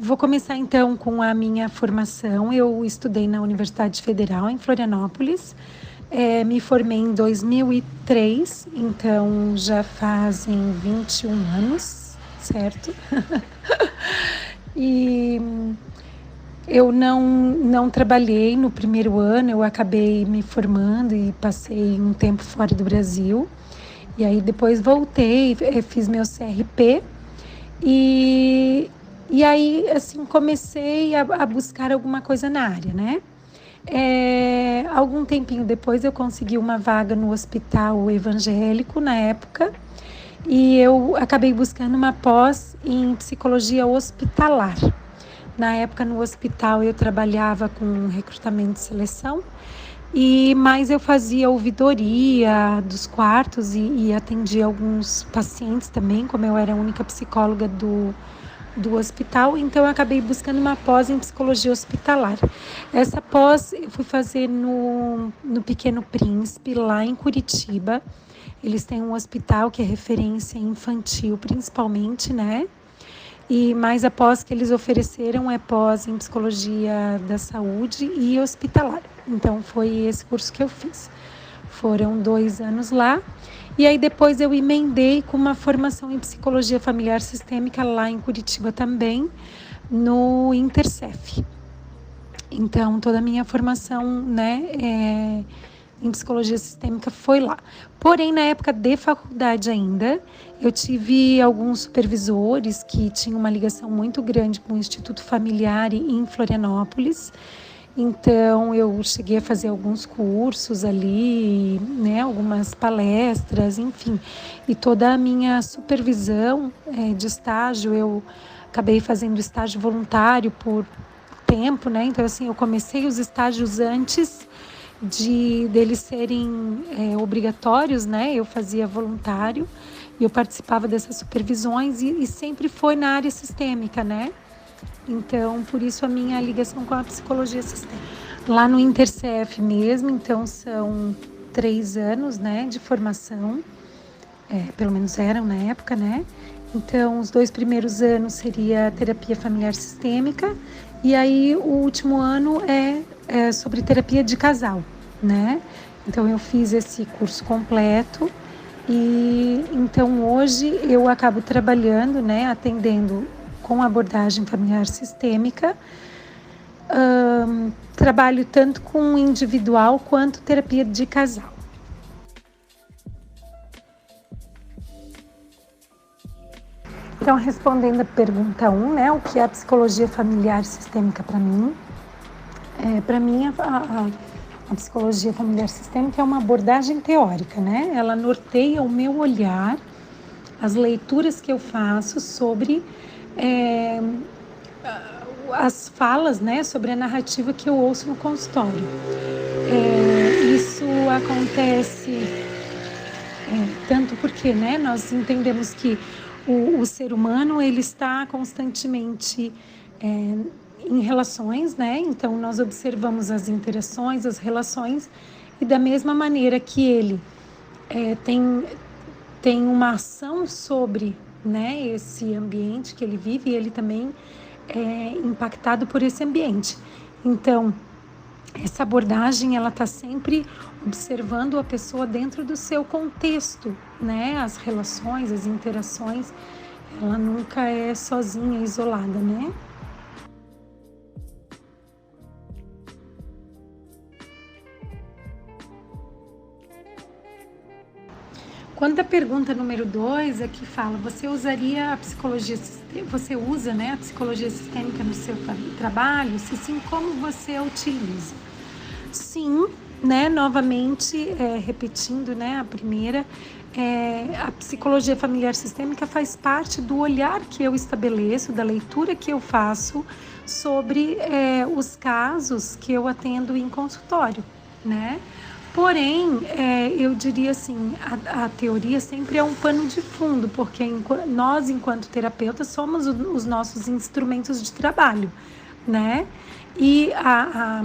Vou começar então com a minha formação. Eu estudei na Universidade Federal em Florianópolis. Me formei em 2003, então já fazem 21 anos, certo? E eu não trabalhei no primeiro ano, eu acabei me formando e passei um tempo fora do Brasil. E aí depois voltei, fiz meu CRP e aí, assim, comecei a buscar alguma coisa na área, né? Algum tempinho depois eu consegui uma vaga no hospital evangélico na época e eu acabei buscando uma pós em psicologia hospitalar. Na época no hospital eu trabalhava com recrutamento e seleção, mas eu fazia ouvidoria dos quartos e atendia alguns pacientes também, como eu era a única psicóloga do hospital, então eu acabei buscando uma pós em psicologia hospitalar. Essa pós eu fui fazer no Pequeno Príncipe, lá em Curitiba. Eles têm um hospital que é referência infantil, principalmente, né? E mais a pós que eles ofereceram é pós em psicologia da saúde e hospitalar. Então foi esse curso que eu fiz. Foram 2 anos lá. E aí depois eu emendei com uma formação em psicologia familiar sistêmica lá em Curitiba também, no Intercef. Então toda a minha formação, né, em psicologia sistêmica foi lá. Porém, na época de faculdade ainda, eu tive alguns supervisores que tinham uma ligação muito grande com o Instituto Familiar em Florianópolis. Então, eu cheguei a fazer alguns cursos ali, né, algumas palestras, enfim. E toda a minha supervisão de estágio, eu acabei fazendo estágio voluntário por tempo, né? Então, assim, eu comecei os estágios antes deles serem obrigatórios, né? Eu fazia voluntário e eu participava dessas supervisões e sempre foi na área sistêmica, né? Então, por isso a minha ligação com a psicologia sistêmica. Lá no Intercef mesmo, então são 3 anos, né, de formação, pelo menos eram na época, né? Então, os 2 primeiros anos seria terapia familiar sistêmica e aí o último ano é sobre terapia de casal, né? Então, eu fiz esse curso completo e então hoje eu acabo trabalhando, né, atendendo com abordagem familiar sistêmica. Trabalho tanto com individual quanto terapia de casal. Então, respondendo a pergunta 1, né, o que é a psicologia familiar sistêmica para mim? Para mim, a psicologia familiar sistêmica é uma abordagem teórica, né? Ela norteia o meu olhar, as leituras que eu faço sobre as falas, né, sobre a narrativa que eu ouço no consultório. Isso acontece tanto porque, né, nós entendemos que o ser humano ele está constantemente em relações, né? Então nós observamos as interações, as relações e da mesma maneira que ele tem uma ação sobre, né, esse ambiente que ele vive, ele também é impactado por esse ambiente. Então, essa abordagem, ela está sempre observando a pessoa dentro do seu contexto, né? As relações, as interações, ela nunca é sozinha, isolada, né? Quanto à pergunta número 2, é que fala, você usaria a psicologia, você usa, né, a psicologia sistêmica no seu trabalho? Se sim, como você a utiliza? Sim, né, novamente, repetindo, né, a primeira, a psicologia familiar sistêmica faz parte do olhar que eu estabeleço, da leitura que eu faço sobre os casos que eu atendo em consultório, né? Porém, eu diria assim, a teoria sempre é um pano de fundo, porque nós, enquanto terapeutas, somos os nossos instrumentos de trabalho, né? E a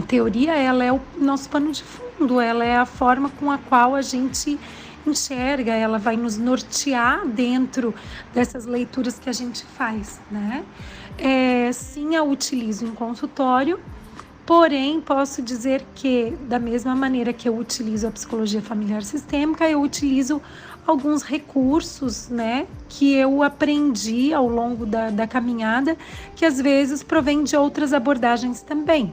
teoria, ela é o nosso pano de fundo, ela é a forma com a qual a gente enxerga, ela vai nos nortear dentro dessas leituras que a gente faz, né? sim, a utilizo em consultório, porém posso dizer que, da mesma maneira que eu utilizo a psicologia familiar sistêmica, eu utilizo alguns recursos, né, que eu aprendi ao longo da caminhada, que às vezes provém de outras abordagens também.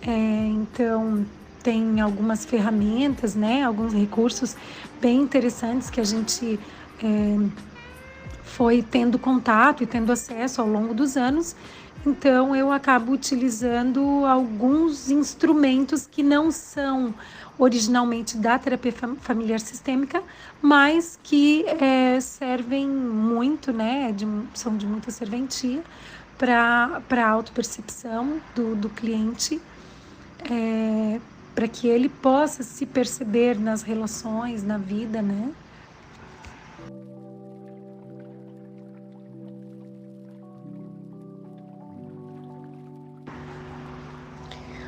Então, tem algumas ferramentas, né, alguns recursos bem interessantes que a gente foi tendo contato e tendo acesso ao longo dos anos. Então, eu acabo utilizando alguns instrumentos que não são originalmente da terapia familiar sistêmica, mas que servem muito, né, são de muita serventia para a autopercepção do cliente, para que ele possa se perceber nas relações, na vida, né?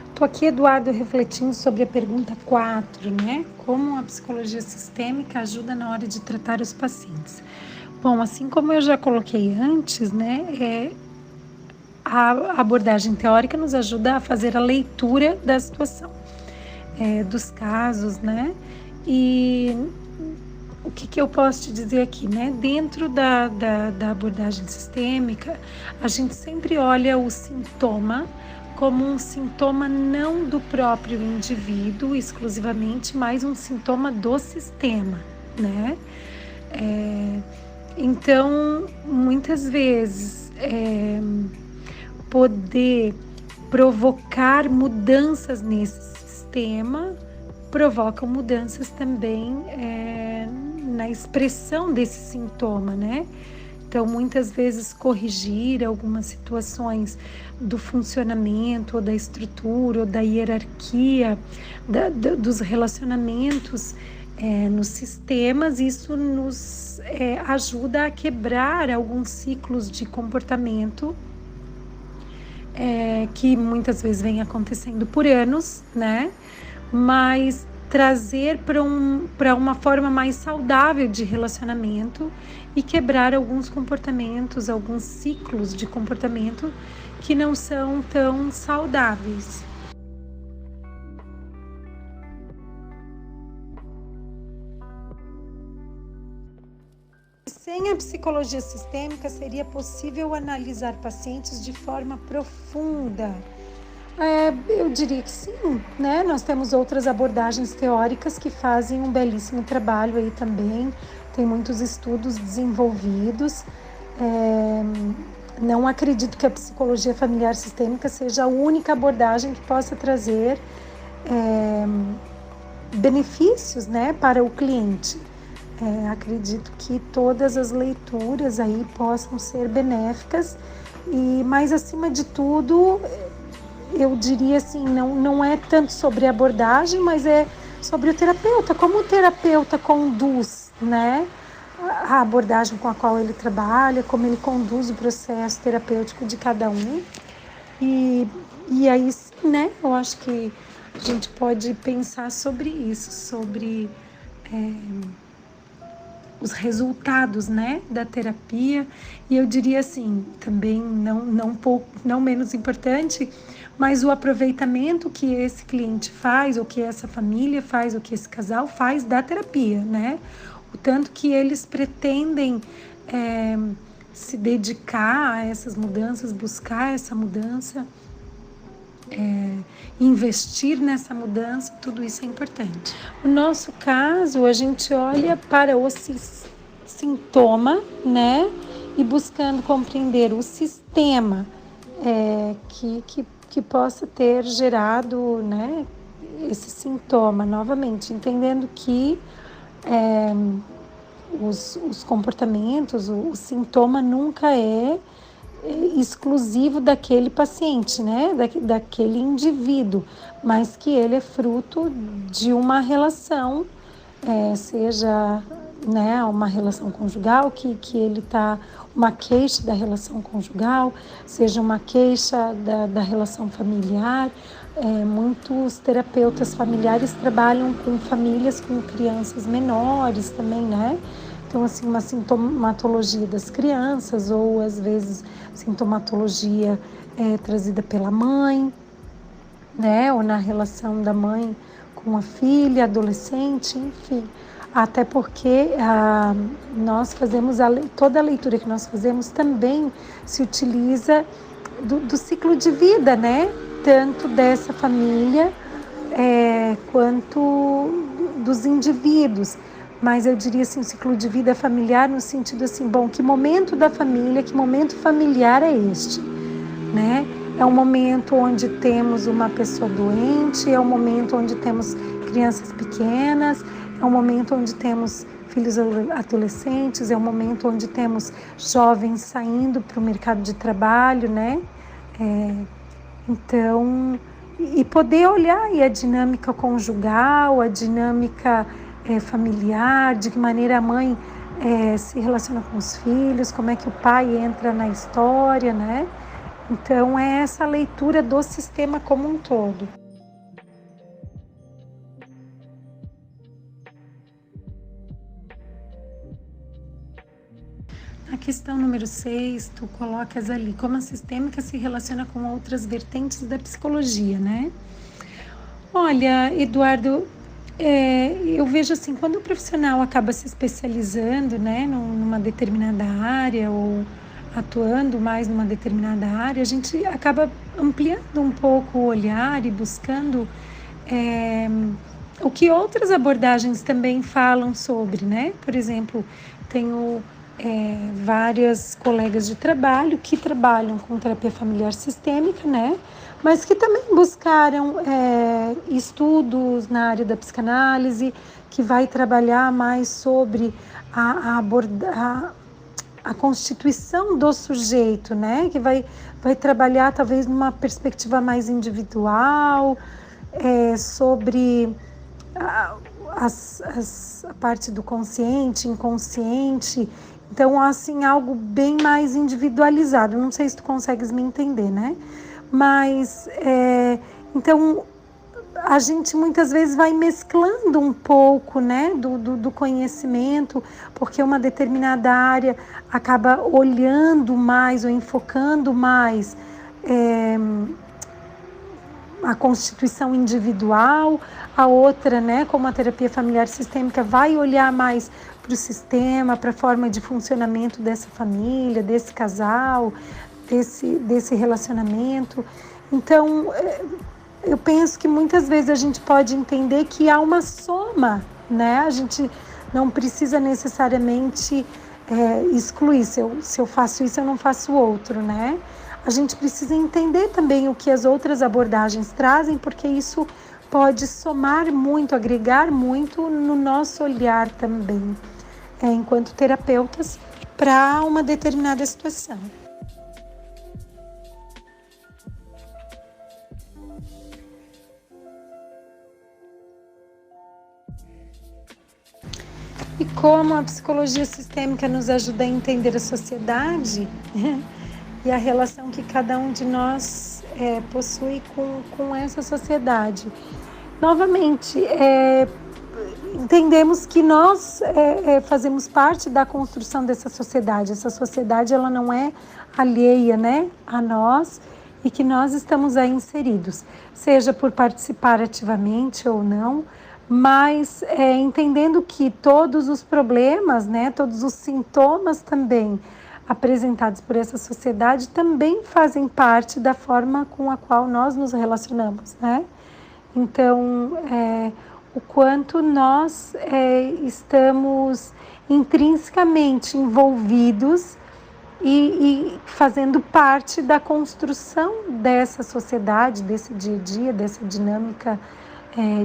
Estou aqui, Eduardo, refletindo sobre a pergunta 4, né? Como a psicologia sistêmica ajuda na hora de tratar os pacientes. Bom, assim como eu já coloquei antes, né? A abordagem teórica nos ajuda a fazer a leitura da situação, dos casos, né? E o que eu posso te dizer aqui, né? Dentro da abordagem sistêmica, a gente sempre olha o sintoma como um sintoma não do próprio indivíduo exclusivamente, mas um sintoma do sistema, né? Então, muitas vezes, poder provocar mudanças nesse sistema provocam mudanças também na expressão desse sintoma, né? Então, muitas vezes, corrigir algumas situações do funcionamento, ou da estrutura, ou da hierarquia, dos relacionamentos nos sistemas, isso nos ajuda a quebrar alguns ciclos de comportamento que muitas vezes vem acontecendo por anos, né? Mas trazer para uma forma mais saudável de relacionamento e quebrar alguns comportamentos, alguns ciclos de comportamento que não são tão saudáveis. Sem a psicologia sistêmica, seria possível analisar pacientes de forma profunda? Eu diria que sim, né? Nós temos outras abordagens teóricas que fazem um belíssimo trabalho aí também. Tem muitos estudos desenvolvidos. Não acredito que a psicologia familiar sistêmica seja a única abordagem que possa trazer benefícios, né, para o cliente. Acredito que todas as leituras aí possam ser benéficas, mas acima de tudo, eu diria assim, não é tanto sobre a abordagem, mas é sobre o terapeuta, como o terapeuta conduz, né, a abordagem com a qual ele trabalha, como ele conduz o processo terapêutico de cada um. E aí sim, né, eu acho que a gente pode pensar sobre isso, sobre os resultados, né, da terapia. E eu diria assim, também não menos importante, mas o aproveitamento que esse cliente faz, ou que essa família faz, ou que esse casal faz da terapia, né? O tanto que eles pretendem se dedicar a essas mudanças, buscar essa mudança, investir nessa mudança, tudo isso é importante. No nosso caso, a gente olha para o sintoma, né? E buscando compreender o sistema que possa ter gerado, né, esse sintoma. Novamente, entendendo que os comportamentos, o sintoma nunca é exclusivo daquele paciente, né, daquele indivíduo, mas que ele é fruto de uma relação, seja, né, uma relação conjugal, que ele está, uma queixa da relação conjugal, seja uma queixa da relação familiar. Muitos terapeutas familiares trabalham com famílias com crianças menores também, né? Então, assim, uma sintomatologia das crianças ou, às vezes, sintomatologia trazida pela mãe, né? Ou na relação da mãe com a filha, adolescente, enfim. Até porque nós fazemos, toda a leitura que nós fazemos também se utiliza do ciclo de vida, né? Tanto dessa família quanto dos indivíduos. Mas eu diria assim, o ciclo de vida familiar no sentido assim, bom, que momento da família, que momento familiar é este, né? É um momento onde temos uma pessoa doente, é um momento onde temos crianças pequenas, é um momento onde temos filhos adolescentes, é um momento onde temos jovens saindo para o mercado de trabalho, né? Então, e poder olhar aí a dinâmica conjugal, a dinâmica familiar, de que maneira a mãe se relaciona com os filhos, como é que o pai entra na história, né? Então, é essa leitura do sistema como um todo. A questão número 6, tu colocas ali como a sistêmica se relaciona com outras vertentes da psicologia, né? Olha, Eduardo, eu vejo assim, quando o profissional acaba se especializando, né, numa determinada área ou atuando mais numa determinada área, a gente acaba ampliando um pouco o olhar e buscando o que outras abordagens também falam sobre, né? Por exemplo, tenho várias colegas de trabalho que trabalham com terapia familiar sistêmica, né? Mas que também buscaram estudos na área da psicanálise, que vai trabalhar mais sobre a constituição do sujeito, né? Que vai trabalhar talvez numa perspectiva mais individual, sobre a parte do consciente, inconsciente. Então, assim, algo bem mais individualizado. Não sei se tu consegues me entender, né? Mas, então, a gente muitas vezes vai mesclando um pouco, né, do conhecimento, porque uma determinada área acaba olhando mais ou enfocando mais a constituição individual, a outra, né, como a terapia familiar sistêmica, vai olhar mais para o sistema, para a forma de funcionamento dessa família, desse casal, desse relacionamento. Então, eu penso que muitas vezes a gente pode entender que há uma soma, né? A gente não precisa necessariamente excluir. Se eu faço isso, eu não faço outro, né? A gente precisa entender também o que as outras abordagens trazem, porque isso pode somar muito, agregar muito no nosso olhar também, enquanto terapeutas, para uma determinada situação. E como a psicologia sistêmica nos ajuda a entender a sociedade e a relação que cada um de nós possui com essa sociedade. Novamente, entendemos que nós fazemos parte da construção dessa sociedade. Essa sociedade ela não é alheia, né, a nós, e que nós estamos aí inseridos, seja por participar ativamente ou não, mas entendendo que todos os problemas, né, todos os sintomas também apresentados por essa sociedade também fazem parte da forma com a qual nós nos relacionamos, né? Então, o quanto nós estamos intrinsecamente envolvidos e fazendo parte da construção dessa sociedade, desse dia a dia, dessa dinâmica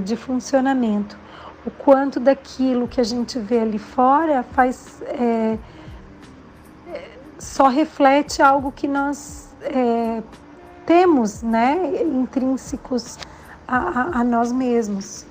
de funcionamento. O quanto daquilo que a gente vê ali fora só reflete algo que nós temos, né, intrínsecos a nós mesmos.